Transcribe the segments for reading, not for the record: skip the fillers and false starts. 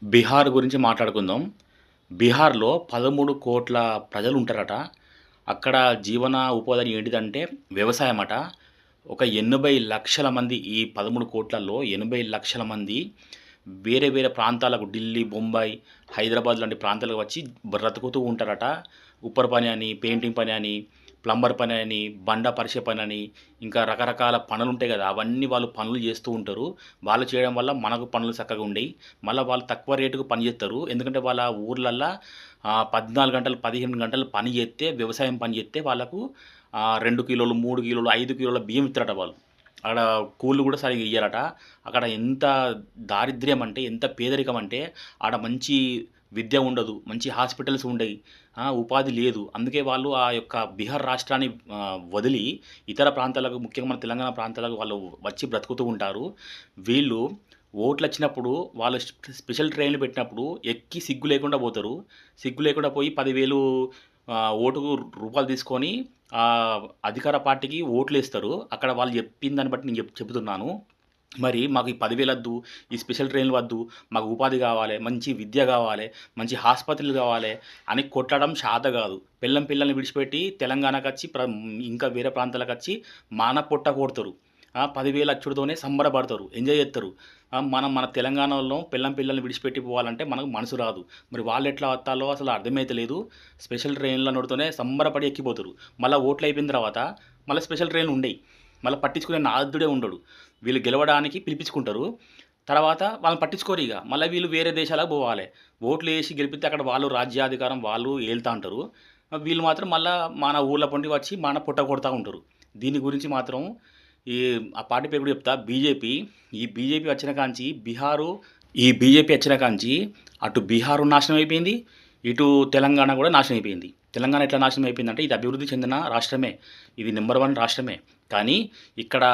బీహార్ గురించి మాట్లాడుకుందాం. బీహార్‌లో 13,00,00,000 ప్రజలుంటారట. అక్కడ జీవన ఉపాధి ఏంటిదంటే వ్యవసాయమట. ఒక 80,00,000 మంది ఈ 13,00,00,000లో 80,00,000 మంది వేరే వేరే ప్రాంతాలకు ఢిల్లీ, బొంబాయి, హైదరాబాద్ లాంటి ప్రాంతాలకు వచ్చి బ్రతుకుతూ ఉంటారట. ఉప్పర్ పని అని, పెయింటింగ్ పని అని, ప్లంబర్ పని అని, బండ పరిచే పని అని, ఇంకా రకరకాల పనులుంటాయి గదా! అవన్నీ వాళ్ళు పనులు జేస్తూ ఉంటారు. వాళ్ళు చేయడం వల్ల మనకు పనులు చక్కగా ఉండయి. మళ్ళా వాళ్ళు తక్కువ రేటుకు పని జేత్తరు. ఎందుకంటే వాళ్ళ ఊర్లల్ల 14 గంటలు, 15 గంటలు పని జేత్తే, వ్యవసాయం పని జేత్తే వాళ్ళకు 2 కిలోలు, 3 కిలోలు, 5 కిలోల బియ్యం ఇత్తరట వాళ్ళు. అక్కడ కూళ్ళు గూడా సరిగ్గా ఇయ్యరట. అక్కడ ఎంత దారిద్ర్యం అంటే, ఎంత పేదరికం అంటే, ఆడ మంచి విద్య ఉండదు. మంచి హాస్పిటల్స్ ఉండయి. ఉపాధి లేదు. అందుకే వాళ్ళు ఆ యొక్క బీహార్ రాష్ట్రాన్ని వదిలి ఇతర ప్రాంతాలకు, ముఖ్యంగా మన తెలంగాణ ప్రాంతాలకు వాళ్ళు వచ్చి బ్రతుకుతూ ఉంటారు. వీళ్ళు ఓట్లొచ్చినప్పుడు వాళ్ళు స్పెషల్ ట్రైన్‌లు పెట్టినప్పుడు ఎక్కి సిగ్గు లేకుండా పోతారు. సిగ్గు లేకుండా పోయి 10,000 ఓటుకు రూపాయలు తీసుకొని అధికార పార్టీకి ఓట్లేస్తారు. అక్కడ వాళ్ళు చెప్పిన దాన్ని బట్టి నేను చెప్తున్నాను. మరి మాకు ఈ 10,000 వద్దు, ఈ స్పెషల్ ట్రైన్‌లు వద్దు, మాకు ఉపాధి కావాలి, మంచి విద్య కావాలి, మంచి ఆస్పత్రులు కావాలి అని కొట్టడం శాత కాదు. పిల్లల్ని విడిచిపెట్టి తెలంగాణకొచ్చి ఇంకా వేరే ప్రాంతాలకొచ్చి మన పొట్ట కొడతారు. 10,000 అచ్చుడుతోనే సంబరపడతారు, ఎంజాయ్ చేత్తరు. మనం మన తెలంగాణలో పిల్లల్ని విడిచిపెట్టి పోవాలంటే మనకు మనసు రాదు. మరి వాళ్ళెట్లా వత్తాలో అసలు అర్థమైతలేదు. స్పెషల్ ట్రైన్‌లనోటితోనే సంబరపడి ఎక్కిపోతారు. మళ్ళా ఓట్లయిపోయిన తర్వాత మళ్ళా స్పెషల్ ట్రైన్‌లు ఉండయి. మళ్ళా పట్టించుకునే నాథుడే ఉండడు. వీళ్ళు గెలవడానికి పిలిపించుకుంటారు. తర్వాత వాళ్ళని పట్టించుకోరిగ. మళ్ళా వీళ్ళు వేరే దేశాలకు పోవాలి. ఓట్లు ఏసి గెలిపితే అక్కడ వాళ్ళు రాజ్యాధికారం వాళ్ళు ఏలుతా అంటారు. వీళ్ళు మాత్రం మళ్ళా మన ఊర్ల పొంటి వచ్చి మన పొట్ట కొడతా ఉంటారు. దీని గురించి మాత్రం ఈ ఆ పార్టీ పేరు కూడా చెప్తా, బీజేపీ. ఈ బీజేపీ వచ్చిన కాంచి బీజేపీ వచ్చిన కాంచి అటు బీహారు నాశనం అయిపోయింది. ఇటు తెలంగాణ కూడా నాశనం అయిపోయింది. తెలంగాణ ఎట్లా నాశనం అయిపోయిందంటే ఇది అభివృద్ధి చెందిన రాష్ట్రమే. ఇది నెంబర్ 1 రాష్ట్రమే. కానీ ఇక్కడ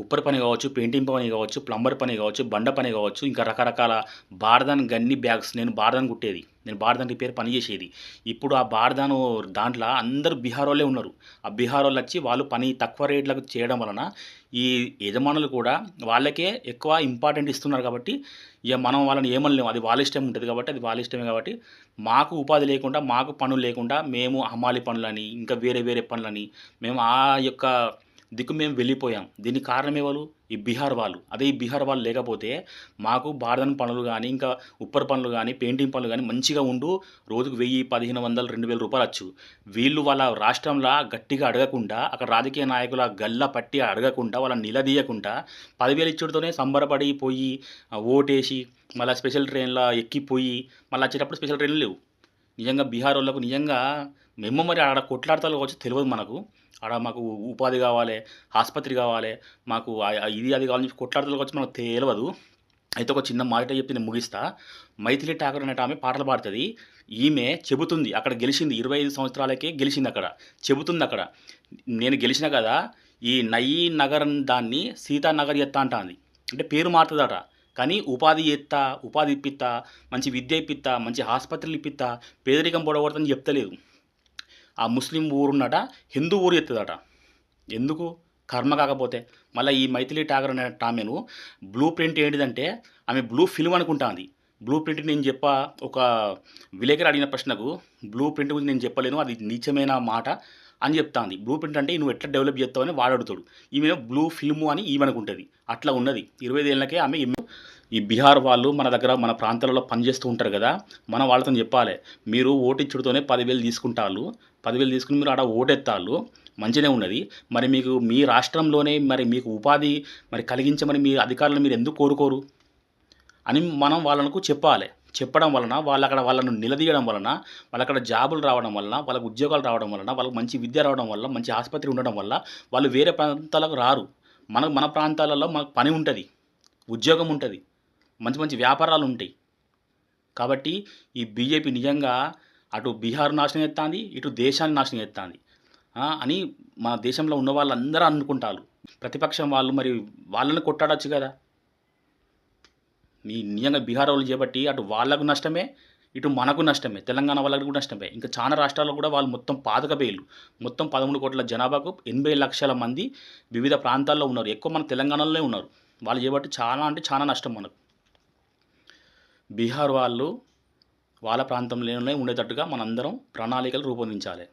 ఉప్పర్ పని కావచ్చు, పెయింటింగ్ పని కావచ్చు, ప్లంబర్ పని కావచ్చు, బండ పని కావచ్చు, ఇంకా రకరకాల బార్దాన్ గన్ని బ్యాగ్స్, నేను బార్దాన్ కుట్టేది. నేను బార్దాన్ రిపేర్ పని చేసేది. ఇప్పుడు ఆ బార్దాను దాంట్లో అందరూ బీహార్ వాళ్ళే ఉన్నారు. ఆ బీహార్ వాళ్ళు వచ్చి వాళ్ళు పని తక్కువ రేట్లకు చేయడం వలన ఈ యజమానులు కూడా వాళ్ళకే ఎక్కువ ఇంపార్టెంట్ ఇస్తున్నారు. కాబట్టి ఇక మనం వాళ్ళని ఏమనలేము. అది వాళ్ళ ఇష్టం ఉంటుంది కాబట్టి, అది వాళ్ళ ఇష్టమే కాబట్టి మాకు ఉపాధి లేకుండా, మాకు పనులు లేకుండా మేము హమాలి పనులని, ఇంకా వేరే వేరే పనులని మేము ఆ యొక్క దిక్కు మేము వెళ్ళిపోయాం. దీనికి కారణం ఎవరు? ఈ బీహార్ వాళ్ళు. అదే ఈ బీహార్ వాళ్ళు లేకపోతే మాకు బార్దన్ పనులు కానీ, ఇంకా ఉప్పర్ పనులు కానీ, పెయింటింగ్ పనులు కానీ మంచిగా ఉండు. రోజుకు 1000, 1,500, 2,000 రూపాయలు వచ్చు. వీళ్ళు వాళ్ళ రాష్ట్రంలో గట్టిగా అడగకుండా, అక్కడ రాజకీయ నాయకుల గల్ల పట్టి అడగకుండా, వాళ్ళని నిలదీయకుండా 10,000 ఇచ్చుడుతోనే సంబరపడి పోయి ఓటేసి మళ్ళీ స్పెషల్ ట్రైన్‌లో ఎక్కిపోయి మళ్ళీ వచ్చేటప్పుడు స్పెషల్ ట్రైన్‌లు లేవు. నిజంగా బీహార్ వాళ్ళకు నిజంగా మేము మరి ఆడ కొట్లాడతాలో కావచ్చు తెలియదు మనకు. ఆడ మాకు ఉపాధి కావాలి, ఆసుపత్రి కావాలి, మాకు ఇది అది కావాలని చెప్పి కొట్లాడతాలో కావచ్చు మనకు తెలియదు. అయితే ఒక చిన్న మాట చెప్పి నేను ముగిస్తా. మైథిలి ఠాకూర్ అనేట ఆమె పాటలు పాడుతుంది. ఈమె చెబుతుంది, అక్కడ గెలిచింది 25 సంవత్సరాలకే గెలిచింది అక్కడ. చెబుతుంది అక్కడ, నేను గెలిచిన కదా ఈ నయీ నగర్ దాన్ని సీతానగర్ ఎత్తా అంటాంది. అంటే పేరు మారుతుందట. కానీ ఉపాధి ఎత్తా, ఉపాధి ఇప్పిత్తా, మంచి విద్య ఇప్పిత్తా, మంచి ఆసుపత్రులు ఇప్పిత్తా, పేదరికం పొడగొడతని చెప్తలేదు. ఆ ముస్లిం ఊరున్నట హిందూ ఊరు ఎత్తుదట. ఎందుకు? కర్మ కాకపోతే. మళ్ళీ ఈ మైథిలి ఠాకూర్ అనే ఆమెను బ్లూ ప్రింట్ ఏంటిదంటే ఆమె బ్లూ ఫిల్మ్ అనుకుంటాంది. బ్లూ ప్రింట్ నేను ఒక విలేకరు అడిగిన ప్రశ్నకు బ్లూ ప్రింట్ గురించి నేను చెప్పలేను, అది నీచమైన మాట అని చెప్తాంది. బ్లూ ప్రింట్ అంటే నువ్వు ఎట్లా డెవలప్ చేస్తావు అని వాడడుతాడు. ఈమె బ్లూ ఫిల్ము అని ఈమెనుకుంటుంది. అట్లా ఉన్నది. 25 ఏళ్ళకే ఆమె. ఈ బీహార్ వాళ్ళు మన దగ్గర మన ప్రాంతాలలో పనిచేస్తూ ఉంటారు కదా, మనం వాళ్ళతో చెప్పాలి, మీరు ఓటిచ్చుడుతోనే 10,000 తీసుకుంటాళ్ళు. 10,000 తీసుకుని మీరు ఆడ ఓటెత్తాళ్ళు, మంచిగానే ఉన్నది. మరి మీకు మీ రాష్ట్రంలోనే మరి మీకు ఉపాధి మరి కలిగించమని మీ అధికారులు మీరు ఎందుకు కోరుకోరు అని మనం వాళ్ళకు చెప్పాలి. చెప్పడం వలన వాళ్ళను నిలదీయడం వలన, వాళ్ళక్కడ జాబులు రావడం వలన, వాళ్ళకు ఉద్యోగాలు రావడం వలన, వాళ్ళకు మంచి విద్య రావడం వల్ల, మంచి ఆసుపత్రి ఉండడం వల్ల వాళ్ళు వేరే ప్రాంతాలకు రారు. మన ప్రాంతాలలో మనకు పని ఉంటుంది, ఉద్యోగం ఉంటుంది, మంచి మంచి వ్యాపారాలు ఉంటాయి. కాబట్టి ఈ బీజేపీ నిజంగా అటు బీహార్ నాశనం చేస్తుంది, ఇటు దేశాన్ని నాశనం చేస్తుంది అని మన దేశంలో ఉన్న వాళ్ళందరూ అనుకుంటారు. ప్రతిపక్షం వాళ్ళు మరి వాళ్ళని కొట్టాడొచ్చు కదా. నిజంగా బీహార్ వాళ్ళు చేపట్టి అటు వాళ్ళకు నష్టమే, ఇటు మనకు నష్టమే, తెలంగాణ వాళ్ళకు కూడా నష్టమే. ఇంకా చాలా రాష్ట్రాల్లో కూడా వాళ్ళు మొత్తం పాతకబేళ్ళు. మొత్తం 13 కోట్ల జనాభాకు 80 లక్షల మంది వివిధ ప్రాంతాల్లో ఉన్నారు. ఎక్కువ మన తెలంగాణలోనే ఉన్నారు. వాళ్ళు చేపట్టి చాలా అంటే చాలా నష్టం మనకు. బీహార్ వాళ్ళు వాళ్ళ ప్రాంతంలోనే ఉండేటట్టుగా మనందరం ప్రణాళికలు రూపొందించాలి.